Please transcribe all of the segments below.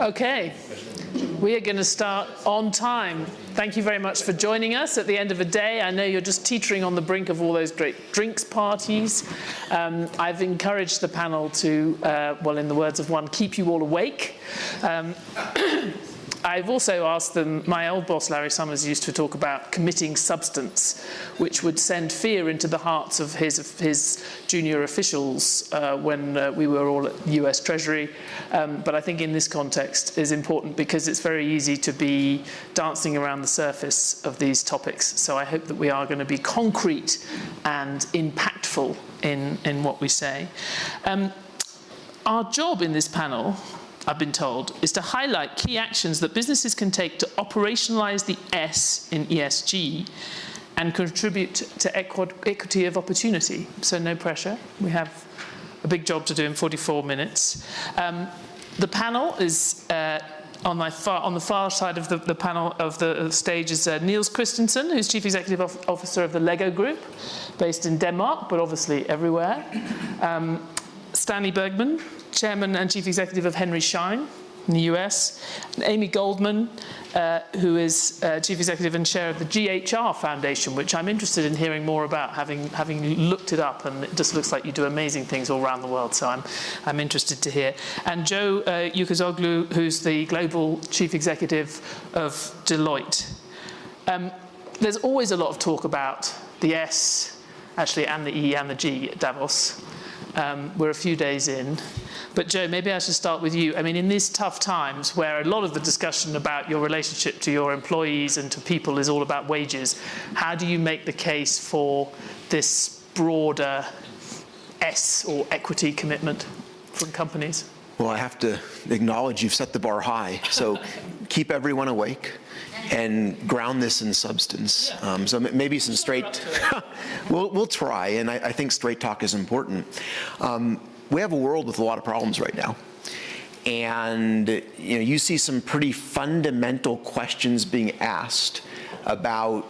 Okay, we are going to start on time. Thank you very much for joining us at the end of a day. I know you're just teetering on the brink of all those great drinks parties. I've encouraged the panel to, well, in the words of one, keep you all awake. I've also asked them, my old boss, Larry Summers, used to talk about committing substance, which would send fear into the hearts of his junior officials when we were all at US Treasury. But I think in this context is important because it's very easy to be dancing around the surface of these topics. So I hope that we are going to be concrete and impactful in what we say. Our job in this panel, I've been told, is to highlight key actions that businesses can take to operationalize the S in ESG and contribute to equity of opportunity. So no pressure. We have a big job to do in 44 minutes. The panel is on the far side of the panel of the stage is Niels Christiansen, who's Chief Executive Officer of the Lego Group, based in Denmark, but obviously everywhere. Stanley Bergman, Chairman and Chief Executive of Schein in the US, and Amy Goldman, who is Chief Executive and Chair of the GHR Foundation, which I'm interested in hearing more about, having looked it up, and it just looks like you do amazing things all around the world, so I'm interested to hear. And Joe Ucuzoglu, who's the Global Chief Executive of Deloitte. There's always a lot of talk about the S, actually, and the E and the G at Davos. We're a few days in. But Joe, maybe I should start with you. I mean, in these tough times where a lot of the discussion about your relationship to your employees and to people is all about wages, how do you make the case for this broader S or equity commitment from companies? Well, I have to acknowledge you've set the bar high. So keep everyone awake and ground this in substance. So maybe some straight, we'll try, and I think straight talk is important. We have a world with a lot of problems right now. And you see some pretty fundamental questions being asked about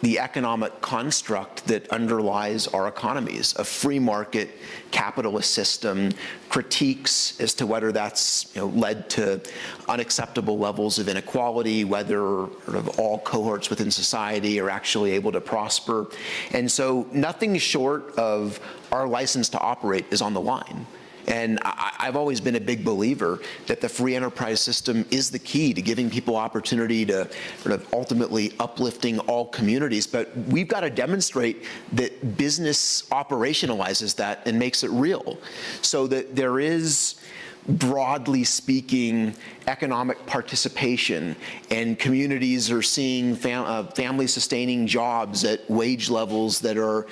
the economic construct that underlies our economies, a free market capitalist system, critiques as to whether that's led to unacceptable levels of inequality, whether sort of all cohorts within society are actually able to prosper. And so nothing short of our license to operate is on the line. And I've always been a big believer that the free enterprise system is the key to giving people opportunity to sort of ultimately uplifting all communities. But we've got to demonstrate that business operationalizes that and makes it real, so that there is, broadly speaking, economic participation, and communities are seeing family-sustaining jobs at wage levels that are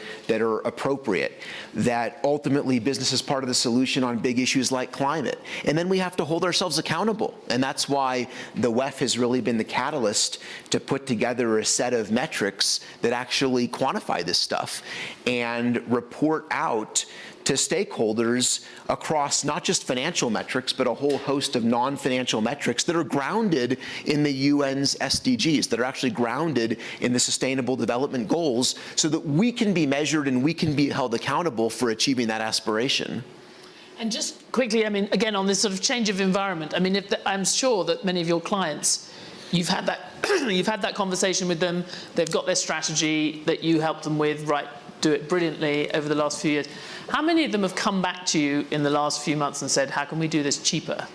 appropriate, that ultimately business is part of the solution on big issues like climate. And then we have to hold ourselves accountable. And that's why the WEF has really been the catalyst to put together a set of metrics that actually quantify this stuff and report out to stakeholders across not just financial metrics, but a whole host of non-financial metrics that are grounded in the UN's SDGs, that are actually grounded in the Sustainable Development Goals, so that we can be measured and we can be held accountable for achieving that aspiration. And just quickly, I mean, again, on this sort of change of environment, I mean, I'm sure that many of your clients, you've had that conversation with them, they've got their strategy that you helped them with, right, do it brilliantly over the last few years. How many of them have come back to you in the last few months and said, how can we do this cheaper?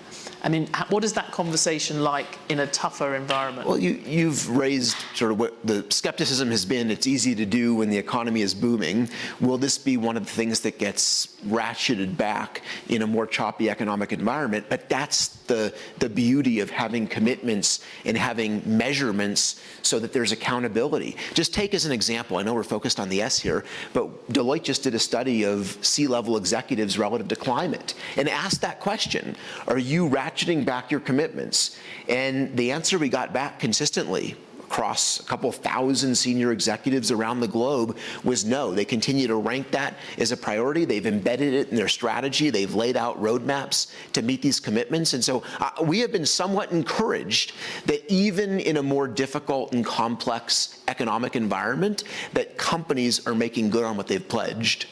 I mean, what is that conversation like in a tougher environment? Well, you've raised sort of what the skepticism has been. It's easy to do when the economy is booming. Will this be one of the things that gets ratcheted back in a more choppy economic environment? But that's the beauty of having commitments and having measurements so that there's accountability. Just take as an example, I know we're focused on the S here, but Deloitte just did a study of C-level executives relative to climate and asked that question: are you ratcheting back your commitments? And the answer we got back consistently across a couple thousand senior executives around the globe was no. They continue to rank that as a priority. They've embedded it in their strategy. They've laid out roadmaps to meet these commitments. And so we have been somewhat encouraged that even in a more difficult and complex economic environment, that companies are making good on what they've pledged.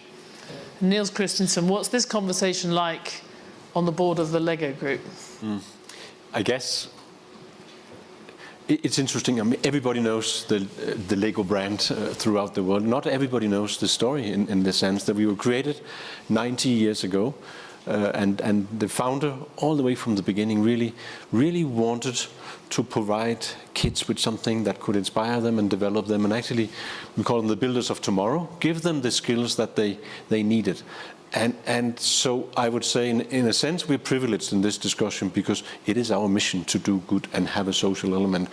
Niels Christiansen, what's this conversation like on the board of the Lego Group? I guess it's interesting. I mean, everybody knows the Lego brand throughout the world. Not everybody knows the story in the sense that we were created 90 years ago, and the founder, all the way from the beginning, really wanted to provide kids with something that could inspire them and develop them, and actually, we call them the builders of tomorrow. Give them the skills that they needed. And so I would say, in a sense, we're privileged in this discussion because it is our mission to do good and have a social element.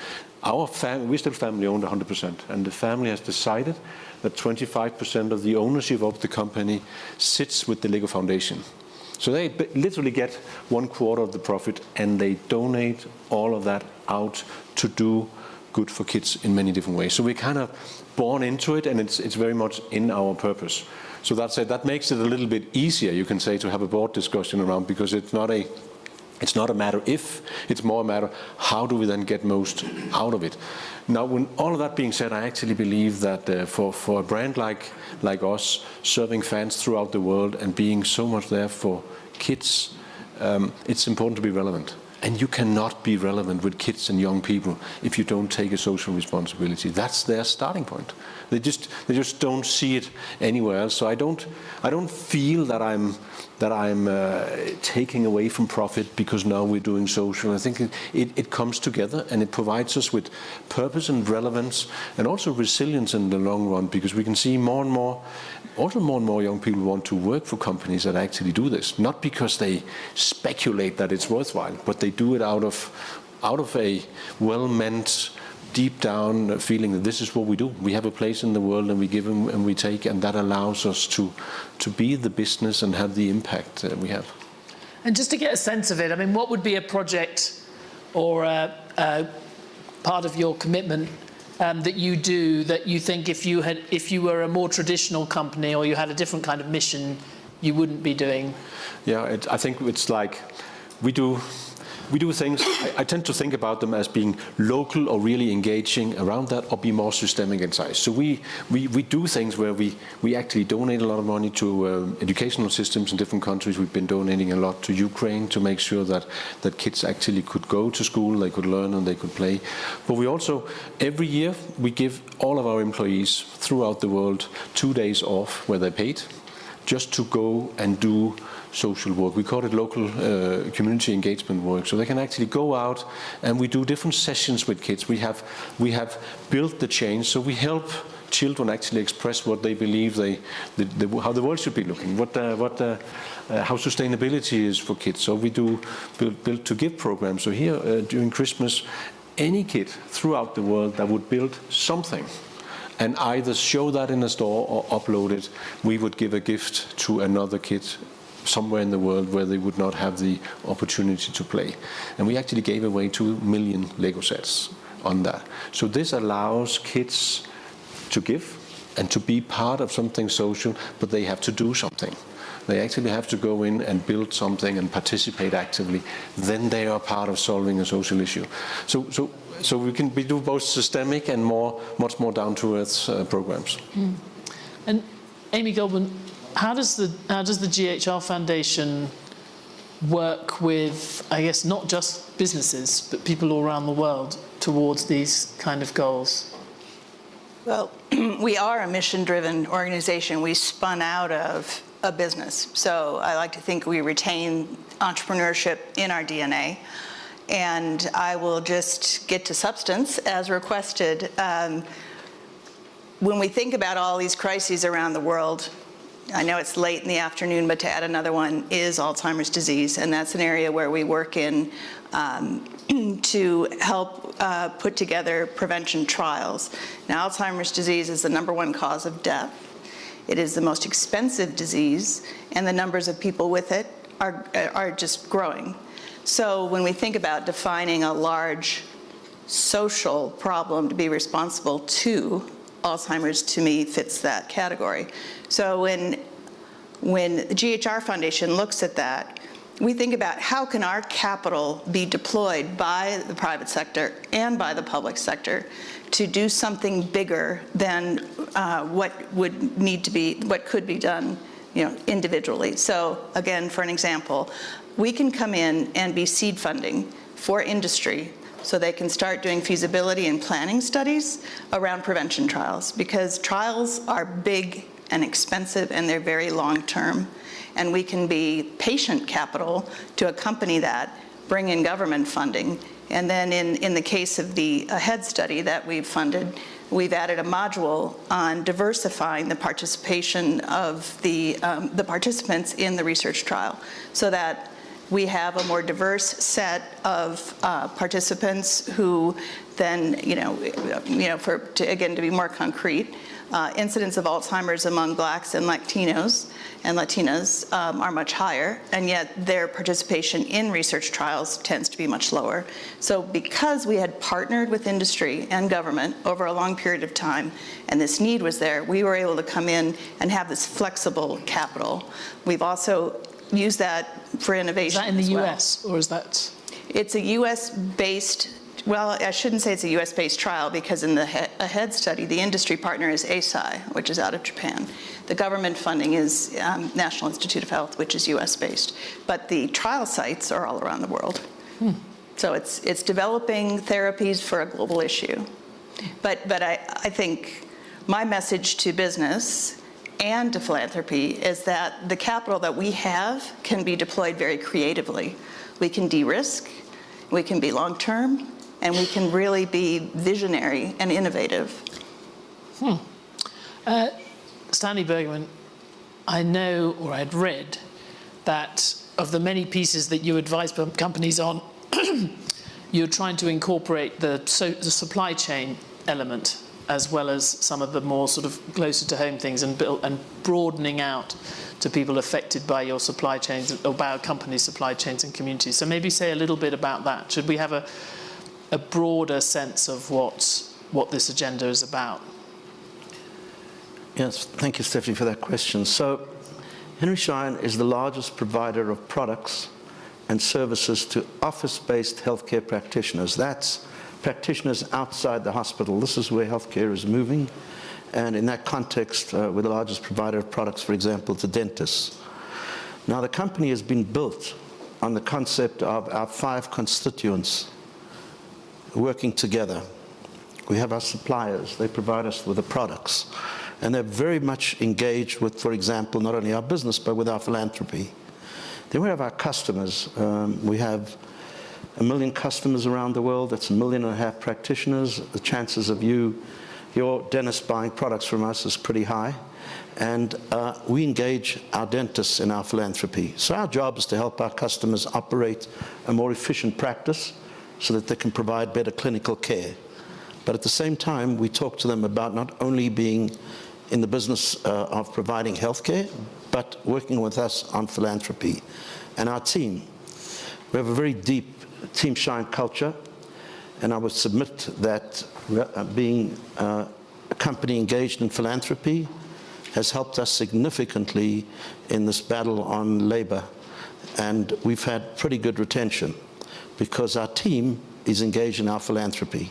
We're still family-owned 100%, and the family has decided that 25% of the ownership of the company sits with the Lego Foundation. So they literally get 1/4 of the profit, and they donate all of that out to do good for kids in many different ways. So we're kind of born into it, and it's very much in our purpose. So that makes it a little bit easier, you can say, to have a board discussion around, because it's not a matter if, it's more a matter how do we then get most out of it. Now, when all of that being said, I actually believe that for a brand like us, serving fans throughout the world and being so much there for kids, it's important to be relevant. And you cannot be relevant with kids and young people if you don't take a social responsibility. That's their starting point. They just don't see it anywhere else. So I don't feel that I'm taking away from profit because now we're doing social. I think it comes together, and it provides us with purpose and relevance, and also resilience in the long run, because we can see more and more young people want to work for companies that actually do this, not because they speculate that it's worthwhile, but they do it out of a well-meant, deep down feeling that this is what we do. We have a place in the world, and we give and we take, and that allows us to be the business and have the impact we have. And just to get a sense of it, I mean, what would be a project or a part of your commitment that you do that you think if you were a more traditional company or you had a different kind of mission, you wouldn't be doing? Yeah, I think it's like we do things. I tend to think about them as being local or really engaging around that, or be more systemic in size. So we do things where we actually donate a lot of money to educational systems in different countries. We've been donating a lot to Ukraine to make sure that kids actually could go to school, they could learn, and they could play. But we also, every year, we give all of our employees throughout the world 2 days off where they're paid, just to go and do social work. We call it local community engagement work. So they can actually go out, and we do different sessions with kids. We have built the change, so we help children actually express what they believe how the world should be looking, how sustainability is for kids. So we do build to give programs. So here during Christmas, any kid throughout the world that would build something and either show that in a store or upload it, we would give a gift to another kid somewhere in the world where they would not have the opportunity to play. And we actually gave away 2 million Lego sets on that. So this allows kids to give and to be part of something social, but they have to do something. They actually have to go in and build something and participate actively. Then they are part of solving a social issue. So we do both systemic and much more down-to-earth programs. Mm. And Amy Goldman, how does the GHR Foundation work with, I guess, not just businesses, but people all around the world towards these kind of goals? Well, we are a mission-driven organization. We spun out of a business. So I like to think we retain entrepreneurship in our DNA. And I will just get to substance as requested. When we think about all these crises around the world, I know it's late in the afternoon, but to add another one is Alzheimer's disease, and that's an area where we work in to help put together prevention trials. Now, Alzheimer's disease is the #1 cause of death. It is the most expensive disease, and the numbers of people with it are just growing. So when we think about defining a large social problem to be responsible to, Alzheimer's, to me, fits that category. So when the GHR Foundation looks at that, we think about how can our capital be deployed by the private sector and by the public sector to do something bigger than what could be done, individually. So again, for an example, we can come in and be seed funding for industry so they can start doing feasibility and planning studies around prevention trials, because trials are big and expensive and they're very long-term. And we can be patient capital to accompany that, bring in government funding. And then in the case of the AHEAD study that we've funded, we've added a module on diversifying the participation of the participants in the research trial, so that we have a more diverse set of participants who then, to be more concrete, incidence of Alzheimer's among Blacks and Latinos and Latinas are much higher, and yet their participation in research trials tends to be much lower. So because we had partnered with industry and government over a long period of time, and this need was there, we were able to come in and have this flexible capital. We've also used that for innovation. Is that in the as well. US, or is that? It's a US-based, well, I shouldn't say it's a US-based trial, because in the AHEAD study, the industry partner is ASI, which is out of Japan. The government funding is National Institute of Health, which is US-based. But the trial sites are all around the world. So it's developing therapies for a global issue. But I think my message to business and to philanthropy is that the capital that we have can be deployed very creatively. We can de-risk, we can be long-term, and we can really be visionary and innovative. Stanley Bergman, I know, or I'd read, that of the many pieces that you advise companies on, you're trying to incorporate the supply chain element, as well as some of the more sort of closer to home things, and broadening out to people affected by your supply chains, or by our company's supply chains and communities. So maybe say a little bit about that. Should we have a broader sense of what this agenda is about? Yes, thank you, Stephanie, for that question. So Henry Schein is the largest provider of products and services to office-based healthcare practitioners. That's practitioners outside the hospital. This is where healthcare is moving. And in that context, we're the largest provider of products, for example, to dentists. Now, the company has been built on the concept of our 5 constituents working together. We have our suppliers. They provide us with the products. And they're very much engaged with, for example, not only our business, but with our philanthropy. Then we have our customers. We have 1 million customers around the world. That's 1.5 million practitioners. The chances of your dentist buying products from us is pretty high. And we engage our dentists in our philanthropy. So our job is to help our customers operate a more efficient practice so that they can provide better clinical care. But at the same time, we talk to them about not only being in the business of providing healthcare, but working with us on philanthropy. And our team, we have a very deep Team Schein culture, and I would submit that being a company engaged in philanthropy has helped us significantly in this battle on labor. And we've had pretty good retention because our team is engaged in our philanthropy.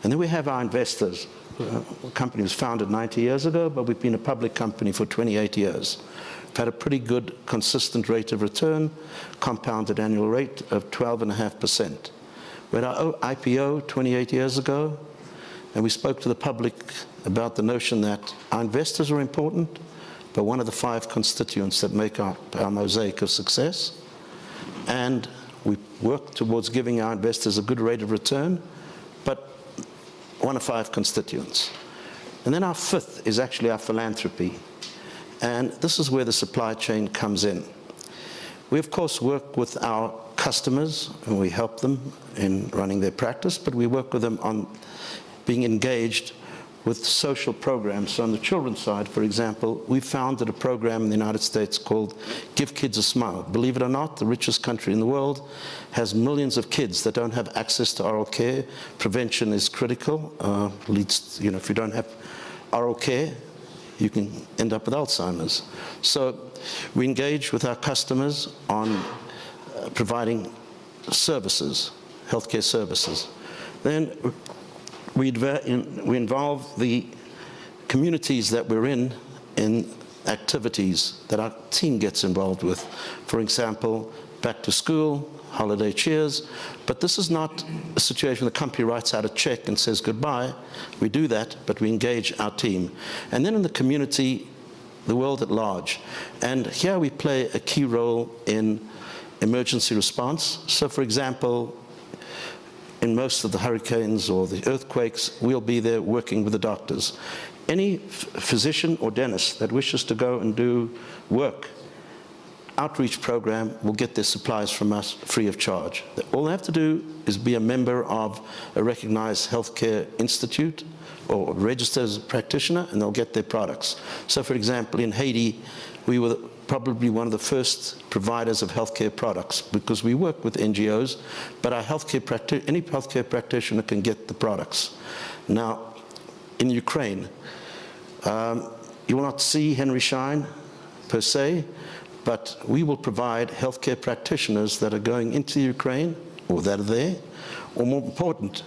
And then we have our investors. The company was founded 90 years ago, but we've been a public company for 28 years. We've had a pretty good, consistent rate of return, compounded annual rate of 12.5%. We had our IPO 28 years ago, and we spoke to the public about the notion that our investors are important, but one of the 5 constituents that make up our mosaic of success. And we work towards giving our investors a good rate of return, but one of 5 constituents. And then our 5th is actually our philanthropy. And this is where the supply chain comes in. We, of course, work with our customers, and we help them in running their practice, but we work with them on being engaged with social programs. So on the children's side, for example, we founded a program in the United States called Give Kids a Smile. Believe it or not, the richest country in the world has millions of kids that don't have access to oral care. Prevention is critical. If you don't have oral care, you can end up with Alzheimer's. So we engage with our customers on providing services, healthcare services. Then we involve the communities that we're in activities that our team gets involved with. For example, back to school, holiday cheers. But this is not a situation where the company writes out a check and says goodbye. We do that, but we engage our team. And then in the community, the world at large. And here we play a key role in emergency response. So for example, in most of the hurricanes or the earthquakes, we'll be there working with the doctors. Any physician or dentist that wishes to go and do work, outreach program, will get their supplies from us free of charge. All they have to do is be a member of a recognized healthcare institute or register as a practitioner, and they'll get their products. So for example, in Haiti, we were probably one of the first providers of healthcare products because we work with NGOs, but our any healthcare practitioner can get the products. Now, in Ukraine, you will not see Henry Schein per se, but we will provide healthcare practitioners that are going into Ukraine, or that are there, or more important,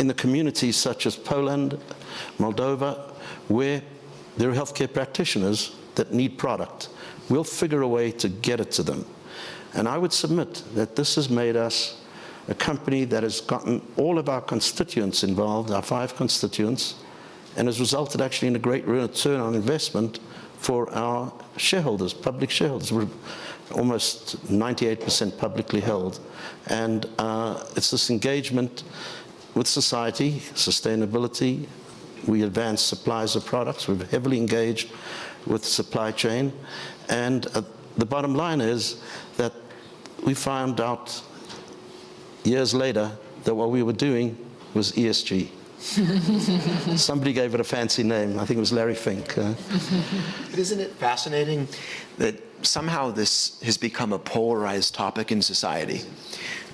in the communities such as Poland, Moldova, where there are healthcare practitioners that need product. We'll figure a way to get it to them. And I would submit that this has made us a company that has gotten all of our constituents involved, our 5 constituents, and has resulted actually in a great return on investment for our shareholders, public shareholders. We're almost 98% publicly held. And it's this engagement with society, sustainability. We advance supplies of products. We're heavily engaged with supply chain. And the bottom line is that we found out years later that what we were doing was ESG. Somebody gave it a fancy name. I think it was Larry Fink. Isn't it fascinating that somehow this has become a polarized topic in society?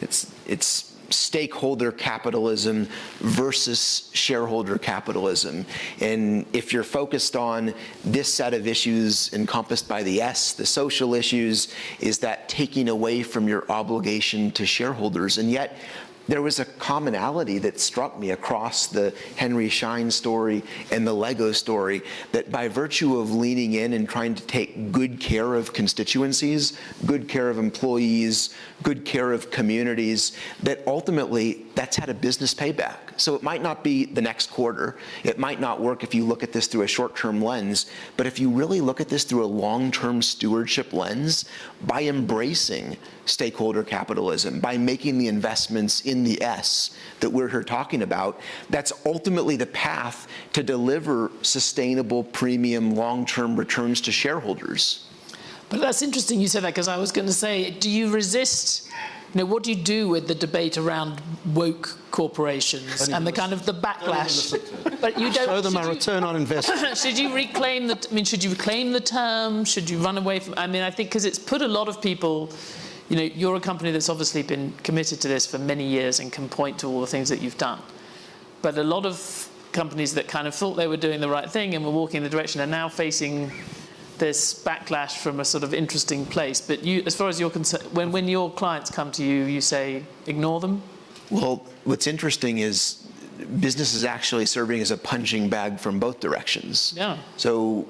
It's stakeholder capitalism versus shareholder capitalism. And if you're focused on this set of issues encompassed by the S, the social issues, is that taking away from your obligation to shareholders? And yet, there was a commonality that struck me across the Henry Schein story and the Lego story, that by virtue of leaning in and trying to take good care of constituencies, good care of employees, good care of communities, that ultimately that's had a business payback. So it might not be the next quarter. It might not work if you look at this through a short-term lens. But if you really look at this through a long-term stewardship lens, by embracing stakeholder capitalism, by making the investments in the S that we're here talking about, that's ultimately the path to deliver sustainable, premium, long-term returns to shareholders. But that's interesting you said that, because I was going to say, do you resist, what do you do with the debate around woke corporations and the kind of the backlash? But you don't. Show them a return on investment. Should you reclaim should you reclaim the term? Should you run away from? I think because it's put a lot of people. You're a company that's obviously been committed to this for many years and can point to all the things that you've done. But a lot of companies that kind of thought they were doing the right thing and were walking in the direction are now facing this backlash from a sort of interesting place. But you, as far as you're concerned, when your clients come to you, you say, ignore them? Well, what's interesting is business is actually serving as a punching bag from both directions. Yeah. So,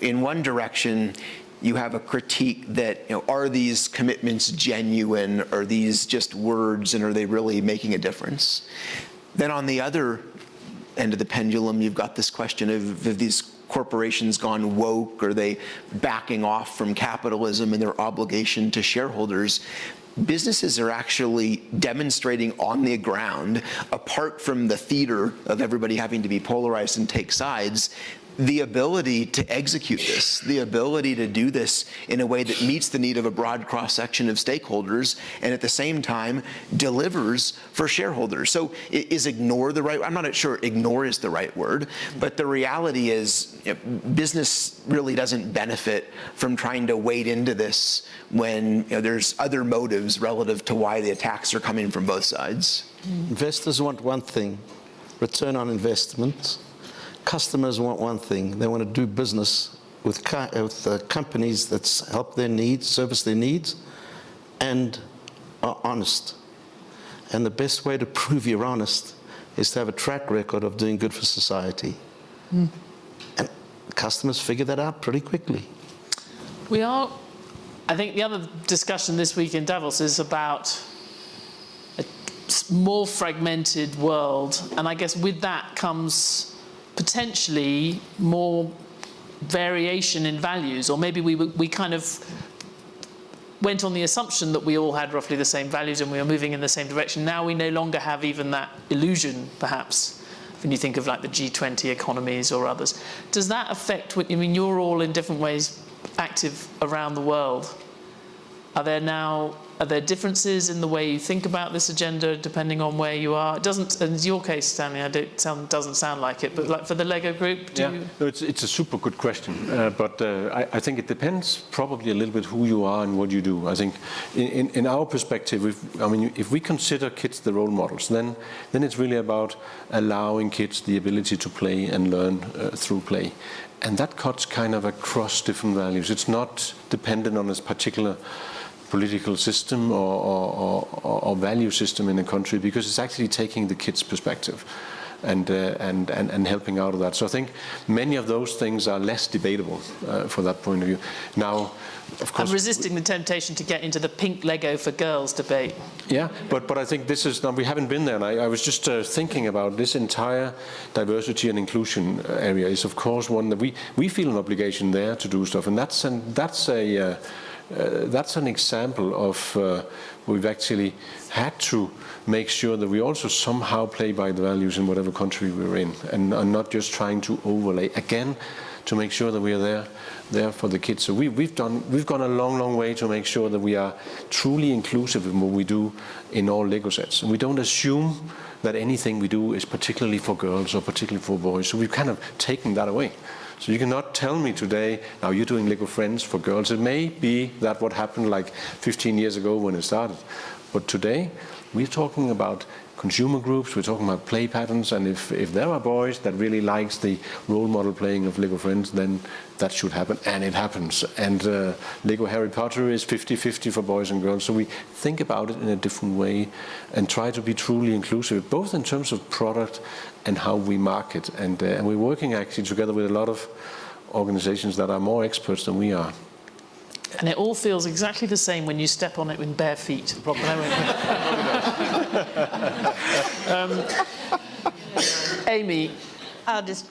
in one direction, you have a critique that, are these commitments genuine? Are these just words, and are they really making a difference? Then on the other end of the pendulum, you've got this question of, have these corporations gone woke? Are they backing off from capitalism and their obligation to shareholders? Businesses are actually demonstrating on the ground, apart from the theater of everybody having to be polarized and take sides, the ability to execute this, the ability to do this in a way that meets the need of a broad cross-section of stakeholders and at the same time delivers for shareholders. So is ignore the right? I'm not sure ignore is the right word, but the reality is business really doesn't benefit from trying to wade into this when there's other motives relative to why the attacks are coming from both sides. Investors want one thing, return on investment. Customers want one thing. They want to do business with companies that help their needs, service their needs, and are honest. And the best way to prove you're honest is to have a track record of doing good for society. And customers figure that out pretty quickly. We are I think the other discussion this week in Davos is about a more fragmented world, and I guess with that comes potentially more variation in values, or maybe we kind of went on the assumption that we all had roughly the same values and we were moving in the same direction. Now we no longer have even that illusion, perhaps, when you think of like the G20 economies or others. Does that affect, I mean, you're all in different ways active around the world. Are there differences in the way you think about this agenda depending on where you are? It doesn't, in your case, Stanley, doesn't sound like it, but like for the Lego group, No, it's a super good question, but I think it depends probably a little bit who you are and what you do. I think in our perspective, if we consider kids the role models, then it's really about allowing kids the ability to play and learn through play. And that cuts kind of across different values. It's not dependent on this particular political system or value system in a country, because it's actually taking the kids' perspective and helping out of that. So I think many of those things are less debatable for that point of view. Now, of course, I'm resisting the temptation to get into the pink Lego for girls debate. Yeah, but I think this is, we haven't been there. And I was just thinking about this entire diversity and inclusion area is, of course, one that we feel an obligation there to do stuff. And that's an example of we've actually had to make sure that we also somehow play by the values in whatever country we're in, and not just trying to overlay again to make sure that we are there for the kids. So we've gone a long way to make sure that we are truly inclusive in what we do in all Lego sets, and we don't assume that anything we do is particularly for girls or particularly for boys. So we've kind of taken that away. So you cannot tell me today, now you're doing Lego Friends for girls. It may be that what happened like 15 years ago when it started. But today, we're talking about consumer groups, we're talking about play patterns, and if there are boys that really likes the role model playing of Lego Friends, then that should happen, and it happens. And Lego Harry Potter is 50-50 for boys and girls. So we think about it in a different way and try to be truly inclusive, both in terms of product and how we market. And we're working actually together with a lot of organizations that are more experts than we are. And it all feels exactly the same when you step on it with bare feet. Amy. I'll just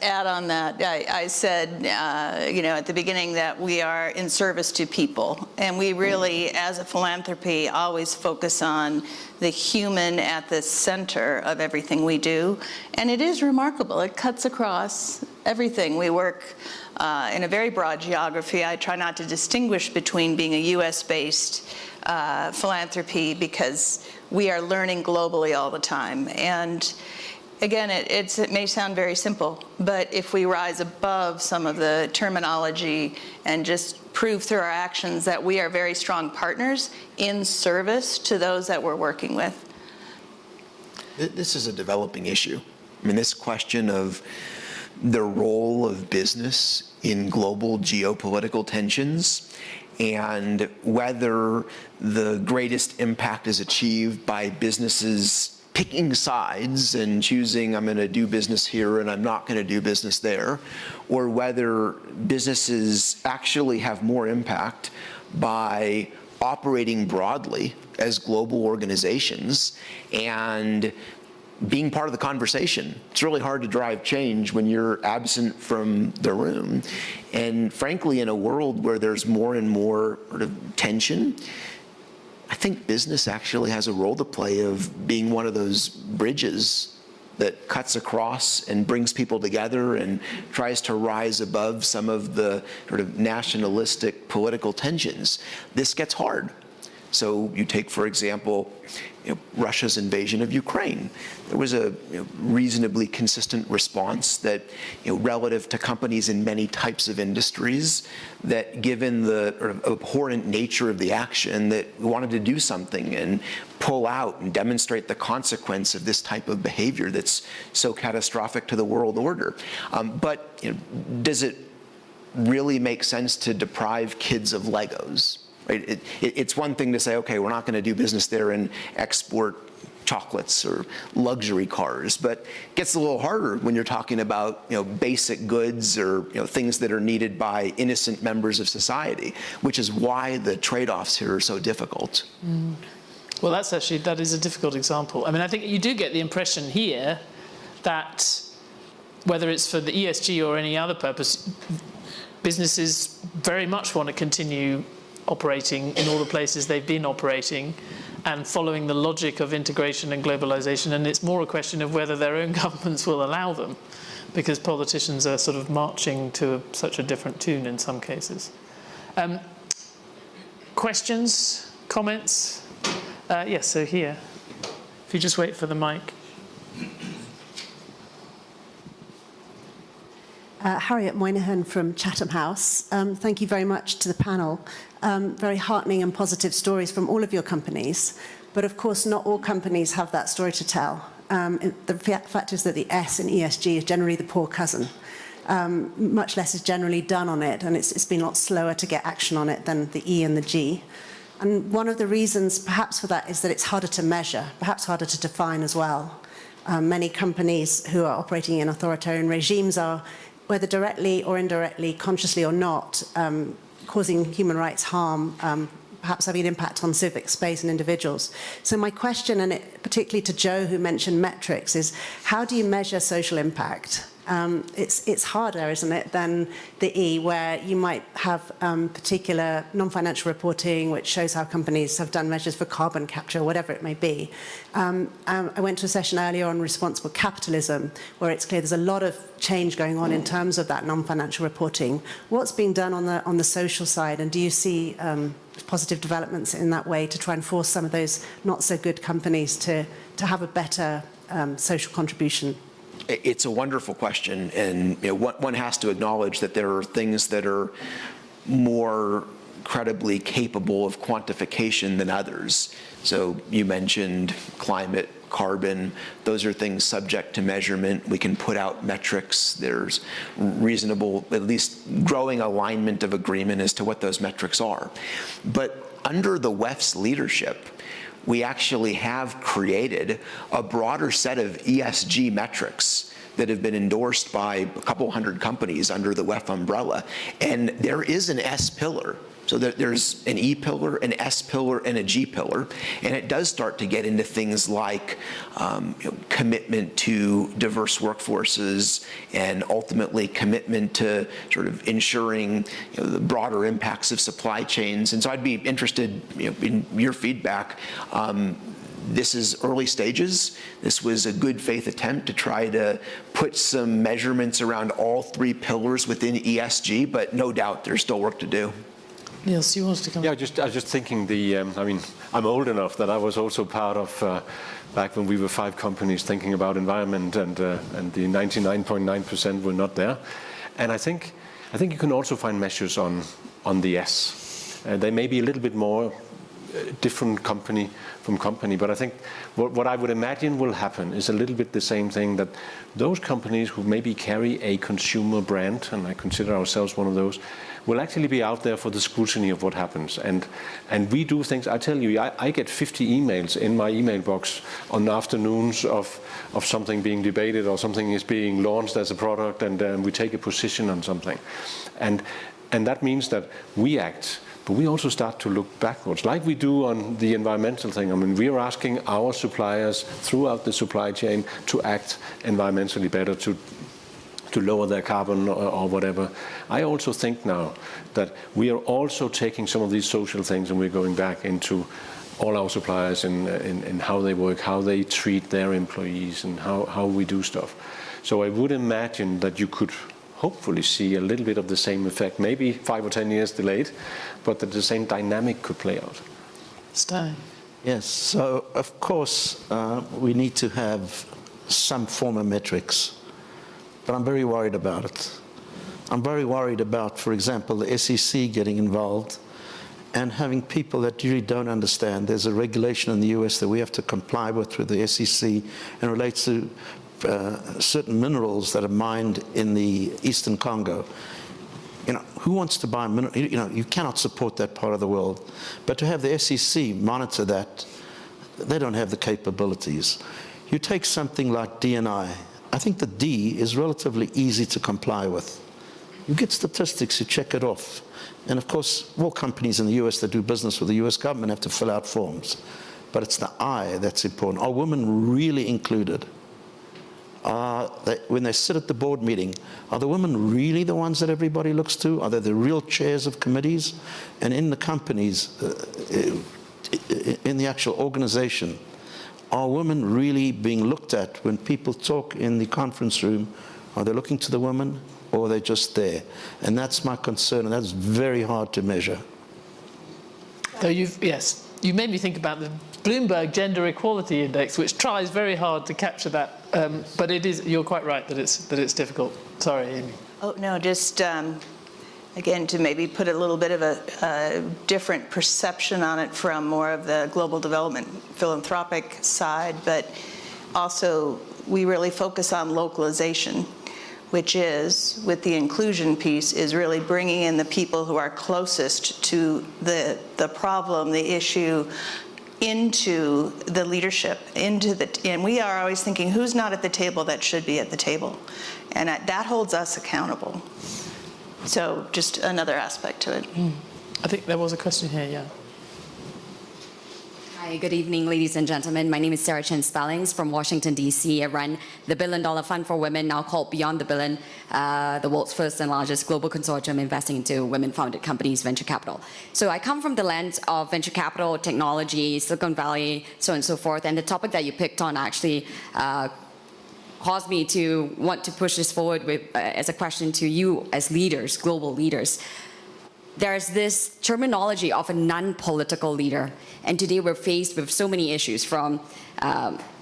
add on that. I said, at the beginning that we are in service to people, and we really, as a philanthropy, always focus on the human at the center of everything we do. And it is remarkable. It cuts across everything. We work in a very broad geography. I try not to distinguish between being a US-based philanthropy, because we are learning globally all the time. And again, it may sound very simple, but if we rise above some of the terminology and just prove through our actions that we are very strong partners in service to those that we're working with. This is a developing issue. I mean, this question of the role of business in global geopolitical tensions and whether the greatest impact is achieved by businesses picking sides and choosing, I'm going to do business here and I'm not going to do business there, or whether businesses actually have more impact by operating broadly as global organizations and being part of the conversation. It's really hard to drive change when you're absent from the room. And frankly, in a world where there's more and more sort of tension, I think business actually has a role to play of being one of those bridges that cuts across and brings people together and tries to rise above some of the sort of nationalistic political tensions. This gets hard. So you take, for example, Russia's invasion of Ukraine. There was a reasonably consistent response that, relative to companies in many types of industries, that given the sort of abhorrent nature of the action, that we wanted to do something and pull out and demonstrate the consequence of this type of behavior that's so catastrophic to the world order. But does it really make sense to deprive kids of Legos? Right? It's one thing to say, okay, we're not going to do business there and export chocolates or luxury cars, but it gets a little harder when you're talking about basic goods or things that are needed by innocent members of society, which is why the trade-offs here are so difficult. Well, that is a difficult example. I mean, I think you do get the impression here that whether it's for the ESG or any other purpose, businesses very much want to continue operating in all the places they've been operating and following the logic of integration and globalization. And it's more a question of whether their own governments will allow them, because politicians are sort of marching to such a different tune in some cases. Questions, comments? Yes, so here. If you just wait for the mic. Harriet Moynihan from Chatham House. Thank you very much to the panel. Very heartening and positive stories from all of your companies. But of course, not all companies have that story to tell. The fact is that the S in ESG is generally the poor cousin. Much less is generally done on it, and it's been a lot slower to get action on it than the E and the G. And one of the reasons perhaps for that is that it's harder to measure, perhaps harder to define as well. Many companies who are operating in authoritarian regimes are, whether directly or indirectly, consciously or not, causing human rights harm, perhaps having an impact on civic space and individuals. So my question, and particularly to Joe, who mentioned metrics, is how do you measure social impact? It's harder, isn't it, than the E, where you might have particular non-financial reporting, which shows how companies have done measures for carbon capture, whatever it may be. I went to a session earlier on responsible capitalism, where it's clear there's a lot of change going on in terms of that non-financial reporting. What's being done on the social side, and do you see positive developments in that way to try and force some of those not-so-good companies to have a better social contribution? It's a wonderful question, and one has to acknowledge that there are things that are more credibly capable of quantification than others. So you mentioned climate, carbon. Those are things subject to measurement. We can put out metrics. There's reasonable, at least growing alignment of agreement as to what those metrics are. But under the WEF's leadership, we actually have created a broader set of ESG metrics that have been endorsed by a couple hundred companies under the WEF umbrella. And there is an S pillar. So there's an E pillar, an S pillar, and a G pillar. And it does start to get into things like commitment to diverse workforces and ultimately commitment to sort of ensuring the broader impacts of supply chains. And so I'd be interested in your feedback. This is early stages. This was a good faith attempt to try to put some measurements around all three pillars within ESG, but no doubt there's still work to do. Niels, you wanted to come? Yeah, I was just thinking I mean, I'm old enough that I was also part of, back when we were 5 companies thinking about environment, and the 99.9% were not there. And I think you can also find measures on the S. They may be a little bit more different company from company, but I think what I would imagine will happen is a little bit the same thing, that those companies who maybe carry a consumer brand, and I consider ourselves one of those, will actually be out there for the scrutiny of what happens. And we do things, I tell you, I get 50 emails in my email box on afternoons of something being debated or something is being launched as a product, and we take a position on something. And that means that we act, but we also start to look backwards, like we do on the environmental thing. I mean, we are asking our suppliers throughout the supply chain to act environmentally better, to lower their carbon or whatever. I also think now that we are also taking some of these social things and we're going back into all our suppliers in how they work, how they treat their employees, and how we do stuff. So I would imagine that you could hopefully see a little bit of the same effect, maybe 5 or 10 years delayed, but that the same dynamic could play out. Stein. Yes, so of course we need to have some form of metrics, but I'm very worried about it. I'm very worried about, for example, the SEC getting involved and having people that really don't understand. There's a regulation in the US that we have to comply with the SEC, and relates to certain minerals that are mined in the Eastern Congo. Who wants to buy mineral? You cannot support that part of the world. But to have the SEC monitor that, they don't have the capabilities. You take something like D&I. I think the D is relatively easy to comply with. You get statistics, you check it off. And of course, all companies in the US that do business with the US government have to fill out forms. But it's the I that's important. Are women really included? When they sit at the board meeting, are the women really the ones that everybody looks to? Are they the real chairs of committees? And in the companies, in the actual organization, are women really being looked at when people talk in the conference room? Are they looking to the women, or are they just there? And that's my concern, and that's very hard to measure. So you made me think about the Bloomberg Gender Equality Index, which tries very hard to capture that, but you're quite right that it's difficult. Sorry, Amy. Oh, no, just, again, to maybe put a little bit of a different perception on it from more of the global development philanthropic side, but also we really focus on localization, which is, with the inclusion piece, is really bringing in the people who are closest to the problem, the issue, into the leadership, and we are always thinking, who's not at the table that should be at the table? And that holds us accountable. So just another aspect to it. I think there was a question here, yeah. Hi, good evening, ladies and gentlemen. My name is Sarah Chen Spellings from Washington, D.C. I run the $1 billion Fund for Women, now called Beyond the Billion, the world's first and largest global consortium investing into women-founded companies, venture capital. So I come from the lens of venture capital, technology, Silicon Valley, so on and so forth. And the topic that you picked on actually caused me to want to push this forward as a question to you as leaders, global leaders. There's this terminology of a non-political leader. And today we're faced with so many issues, from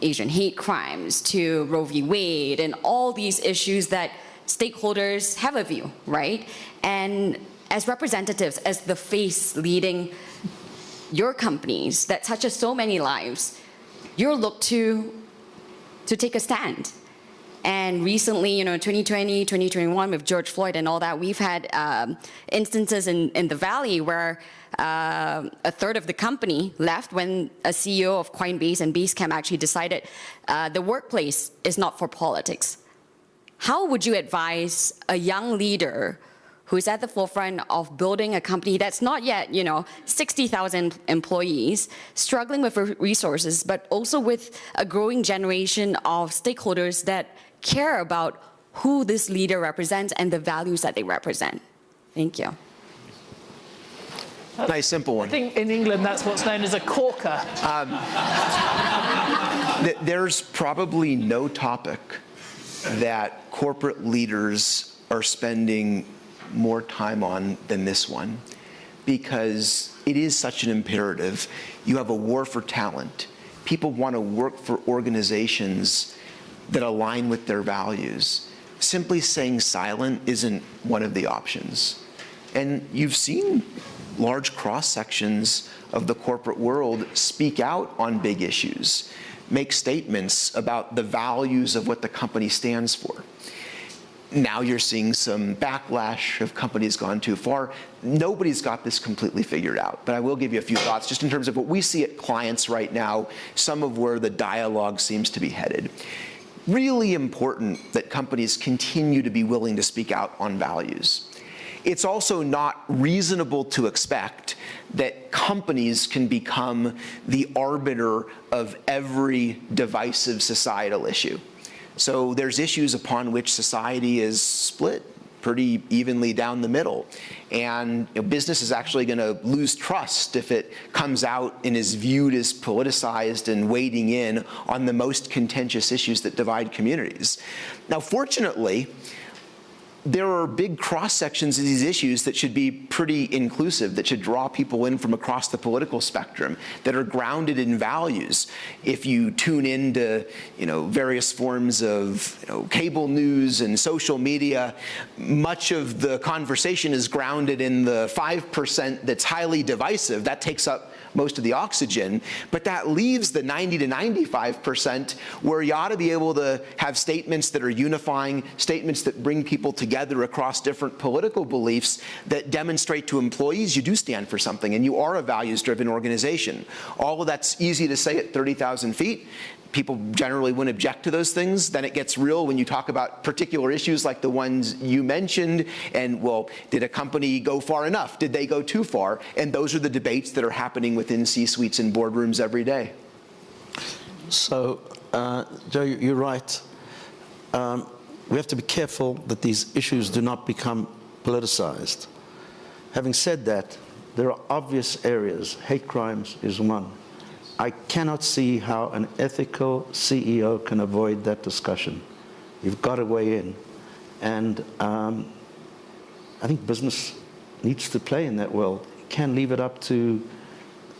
Asian hate crimes to Roe v. Wade, and all these issues that stakeholders have a view, right? And as representatives, as the face leading your companies that touches so many lives, you're looked to take a stand. And recently, 2020, 2021, with George Floyd and all that, we've had instances in the Valley where a third of the company left when a CEO of Coinbase and Basecamp actually decided the workplace is not for politics. How would you advise a young leader who's at the forefront of building a company that's not yet, 60,000 employees, struggling with resources, but also with a growing generation of stakeholders that care about who this leader represents and the values that they represent? Thank you. Nice, simple one. I think in England that's what's known as a corker. There's probably no topic that corporate leaders are spending more time on than this one, because it is such an imperative. You have a war for talent. People want to work for organizations that align with their values. Simply saying silent isn't one of the options. And you've seen large cross-sections of the corporate world speak out on big issues, make statements about the values of what the company stands for. Now you're seeing some backlash of companies gone too far. Nobody's got this completely figured out, but I will give you a few thoughts just in terms of what we see at clients right now, some of where the dialogue seems to be headed. Really important that companies continue to be willing to speak out on values. It's also not reasonable to expect that companies can become the arbiter of every divisive societal issue. So there's issues upon which society is split pretty evenly down the middle. And business is actually going to lose trust if it comes out and is viewed as politicized and wading in on the most contentious issues that divide communities. Now, fortunately, there are big cross-sections of these issues that should be pretty inclusive, that should draw people in from across the political spectrum, that are grounded in values. If you tune into, various forms of, cable news and social media, much of the conversation is grounded in the 5% that's highly divisive. That takes up most of the oxygen, but that leaves the 90 to 95% where you ought to be able to have statements that are unifying, statements that bring people together across different political beliefs that demonstrate to employees you do stand for something and you are a values-driven organization. All of that's easy to say at 30,000 feet. People generally wouldn't object to those things. Then it gets real when you talk about particular issues like the ones you mentioned. And, well, did a company go far enough? Did they go too far? And those are the debates that are happening within C-suites and boardrooms every day. So, Joe, you're right. We have to be careful that these issues do not become politicized. Having said that, there are obvious areas. Hate crimes is one. I cannot see how an ethical CEO can avoid that discussion. You've got to weigh in. And I think business needs to play in that world. You can't leave it up to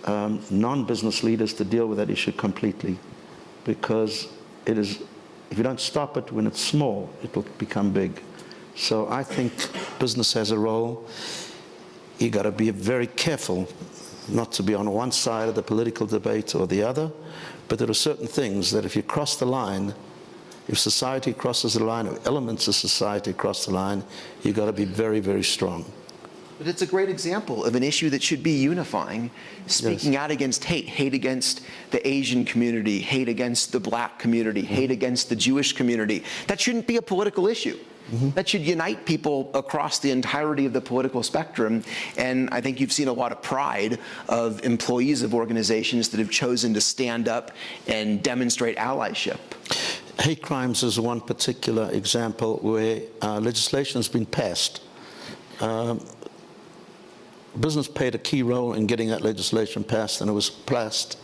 non-business leaders to deal with that issue completely, because it is, if you don't stop it when it's small, it'll become big. So I think business has a role. You got to be very careful not to be on one side of the political debate or the other, but there are certain things that if you cross the line, if society crosses the line, or elements of society cross the line, you've got to be very, very strong. But it's a great example of an issue that should be unifying, speaking out against hate, hate against the Asian community, hate against the black community, hate against the Jewish community. That shouldn't be a political issue. That should unite people across the entirety of the political spectrum. And I think you've seen a lot of pride of employees of organizations that have chosen to stand up and demonstrate allyship. Hate crimes is one particular example where legislation has been passed. Business played a key role in getting that legislation passed, and it was passed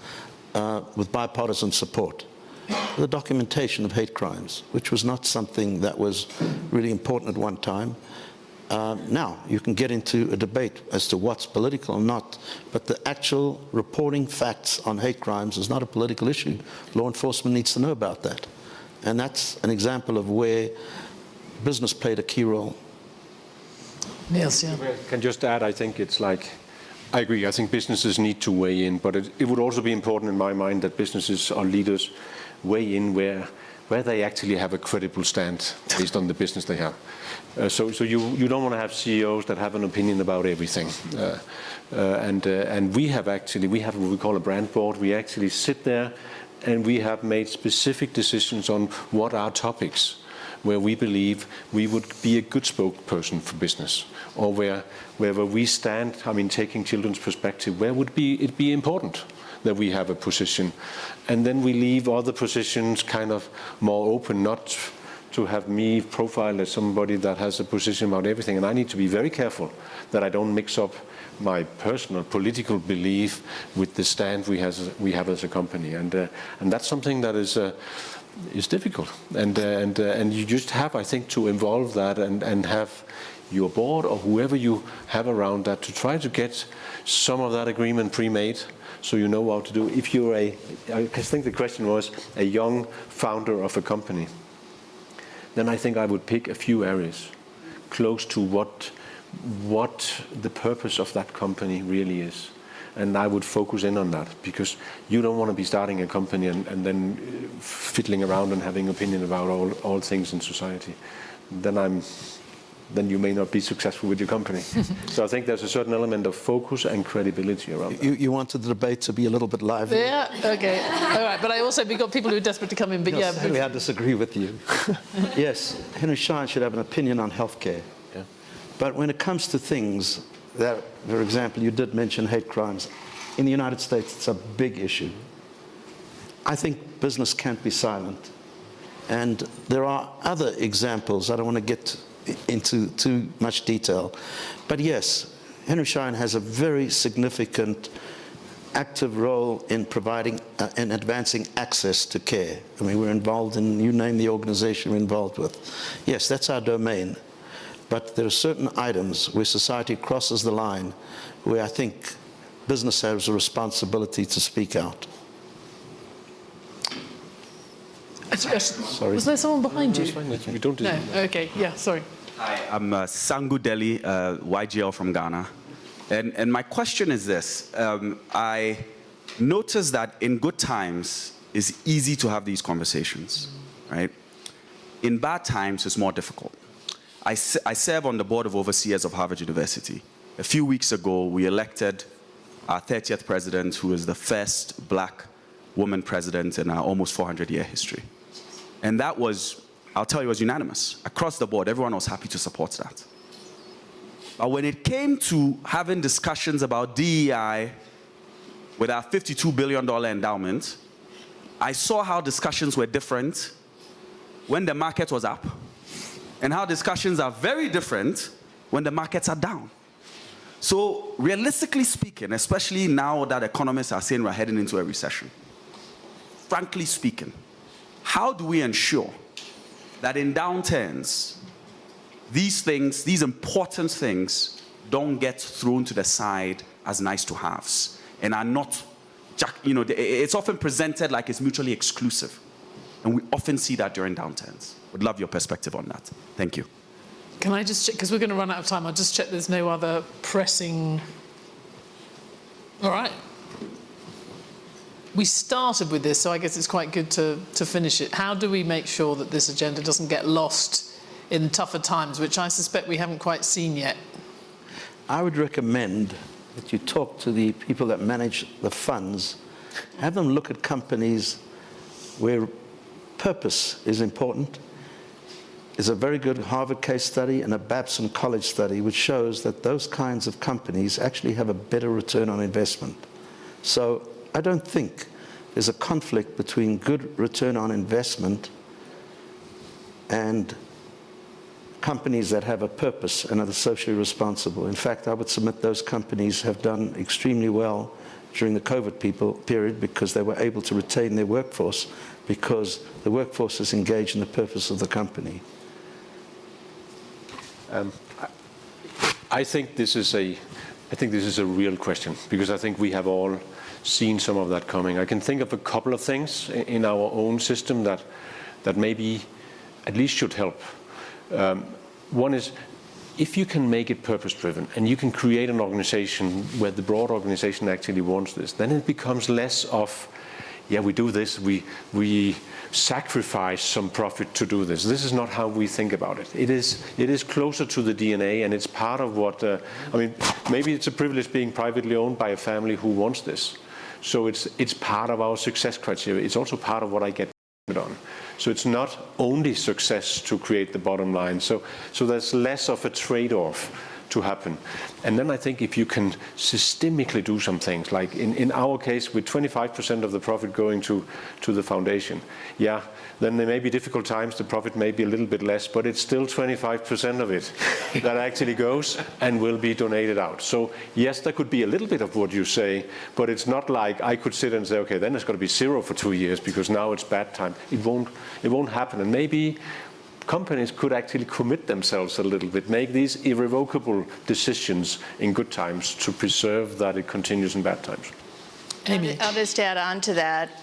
with bipartisan support. The documentation of hate crimes, which was not something that was really important at one time. Now, you can get into a debate as to what's political or not, but the actual reporting facts on hate crimes is not a political issue. Law enforcement needs to know about that. And that's an example of where business played a key role. Niels, yeah. I can just add, I think it's like, I agree, I think businesses need to weigh in, but it would also be important in my mind that businesses or leaders weigh in where they actually have a credible stand based on the business they have. So you don't want to have CEOs that have an opinion about everything. And we have what we call a brand board. We actually sit there and we have made specific decisions on what are topics where we believe we would be a good spokesperson for business, or where we stand, I mean, taking children's perspective, where would it be important that we have a position. And then we leave other positions kind of more open, not to have me profiled as somebody that has a position about everything. And I need to be very careful that I don't mix up my personal political belief with the stand we have as a company. And that's something that is difficult. And you just have, I think, to involve that and have your board or whoever you have around that to try to get some of that agreement pre-made, so you know what to do. If you're I think the question was a young founder of a company, then I think I would pick a few areas close to what the purpose of that company really is. And I would focus in on that, because you don't want to be starting a company and then fiddling around and having opinion about all things in society. Then you may not be successful with your company. So I think there's a certain element of focus and credibility around that. You wanted the debate to be a little bit lively. Yeah, okay. All right, but we've got people who are desperate to come in, but No, sadly, I disagree with you. Yes, Henry Schein should have an opinion on healthcare. Yeah. But when it comes to things that, for example, you did mention hate crimes. In the United States, it's a big issue. I think business can't be silent. And there are other examples. I don't want to get into too much detail. But yes, Henry Schein has a very significant active role in providing and advancing access to care. I mean, we're involved in, you name the organization we're involved with. Yes, that's our domain. But there are certain items where society crosses the line where I think business has a responsibility to speak out. Sorry. Was there someone behind you? We don't No, okay, yeah, sorry. Hi, I'm Sangu Deli, YGL from Ghana. And my question is this. I notice that in good times, it's easy to have these conversations, right? In bad times, it's more difficult. I serve on the board of overseers of Harvard University. A few weeks ago, we elected our 30th president, who is the first black woman president in our almost 400-year history. And that was, I'll tell you, it was unanimous. Across the board, everyone was happy to support that. But when it came to having discussions about DEI with our $52 billion endowment, I saw how discussions were different when the market was up, and how discussions are very different when the markets are down. So realistically speaking, especially now that economists are saying we're heading into a recession, frankly speaking, how do we ensure that in downturns, these things, these important things, don't get thrown to the side as nice to haves and are not, you know, it's often presented like it's mutually exclusive. And we often see that during downturns. Would love your perspective on that. Thank you. Can I just check, because we're going to run out of time, I'll just check there's no other pressing... All right. We started with this, so I guess it's quite good to finish it. How do we make sure that this agenda doesn't get lost in tougher times, which I suspect we haven't quite seen yet? I would recommend that you talk to the people that manage the funds, have them look at companies where purpose is important. There's a very good Harvard case study and a Babson College study which shows that those kinds of companies actually have a better return on investment. So I don't think there's a conflict between good return on investment and companies that have a purpose and are socially responsible. In fact, I would submit those companies have done extremely well during the COVID period because they were able to retain their workforce because the workforce is engaged in the purpose of the company. I think this is a real question, because I think we have all seen some of that coming. I can think of a couple of things in our own system that maybe at least should help. One is, if you can make it purpose-driven and you can create an organization where the broad organization actually wants this, then it becomes less of, yeah, we do this, we sacrifice some profit to do this. This is not how we think about it. It is closer to the DNA, and it's part of what, I mean, maybe it's a privilege being privately owned by a family who wants this. So it's part of our success criteria. It's also part of what I get on. So it's not only success to create the bottom line. So there's less of a trade-off to happen. And then I think if you can systemically do some things, like in our case, with 25% of the profit going to the foundation, yeah, then there may be difficult times, the profit may be a little bit less, but it's still 25% of it that actually goes and will be donated out. So yes, there could be a little bit of what you say, but it's not like I could sit and say, okay, then it's got to be 0 for 2 years because now it's bad time. It won't happen. And maybe companies could actually commit themselves a little bit, make these irrevocable decisions in good times to preserve that it continues in bad times. Amy. I'll just add on to that.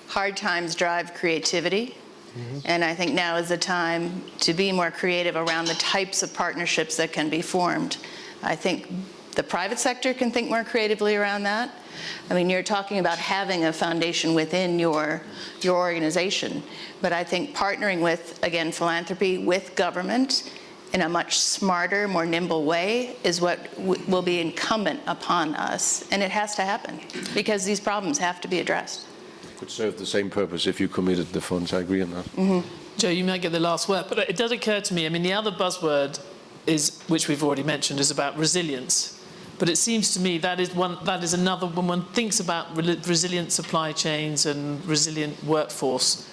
Hard times drive creativity. And I think now is the time to be more creative around the types of partnerships that can be formed. I think the private sector can think more creatively around that. I mean, you're talking about having a foundation within your organization. But I think partnering with, again, philanthropy, with government in a much smarter, more nimble way is what will be incumbent upon us. And it has to happen because these problems have to be addressed. It could serve the same purpose if you committed the funds. I agree on that. Joe, you might get the last word, but it does occur to me, I mean, the other buzzword is, which we've already mentioned, is about resilience. But it seems to me that is another, when one thinks about resilient supply chains and resilient workforce,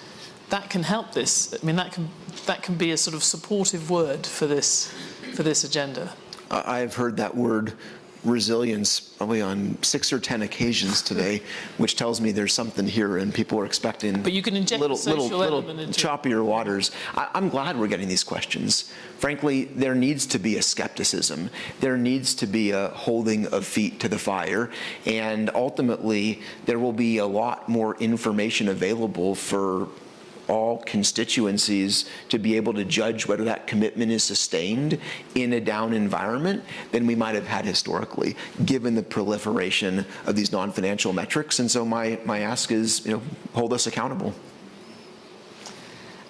that can help this. I mean, that can be a sort of supportive word for this agenda. I've heard that word resilience probably on 6 or 10 occasions today, which tells me there's something here and people are expecting but you can inject little element into choppier waters. I'm glad we're getting these questions. Frankly, there needs to be a skepticism. There needs to be a holding of feet to the fire. And ultimately, there will be a lot more information available for all constituencies to be able to judge whether that commitment is sustained in a down environment than we might have had historically, given the proliferation of these non-financial metrics. And so my ask is, hold us accountable.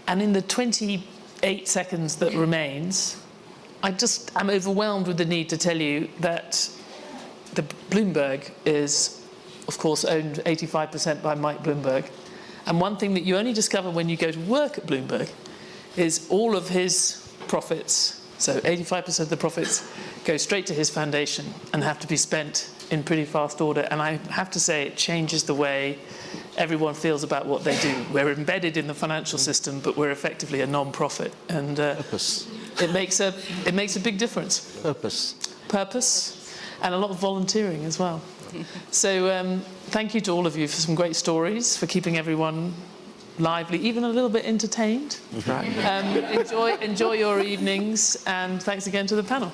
And in the 28 seconds that remains, I'm overwhelmed with the need to tell you that the Bloomberg is, of course, owned 85% by Mike Bloomberg. And one thing that you only discover when you go to work at Bloomberg is all of his profits, so 85% of the profits, go straight to his foundation and have to be spent in pretty fast order. And I have to say, it changes the way everyone feels about what they do. We're embedded in the financial system, but we're effectively a non-profit. And Purpose. it makes a big difference. Purpose, and a lot of volunteering as well. So thank you to all of you for some great stories, for keeping everyone lively, even a little bit entertained. Enjoy your evenings, and thanks again to the panel.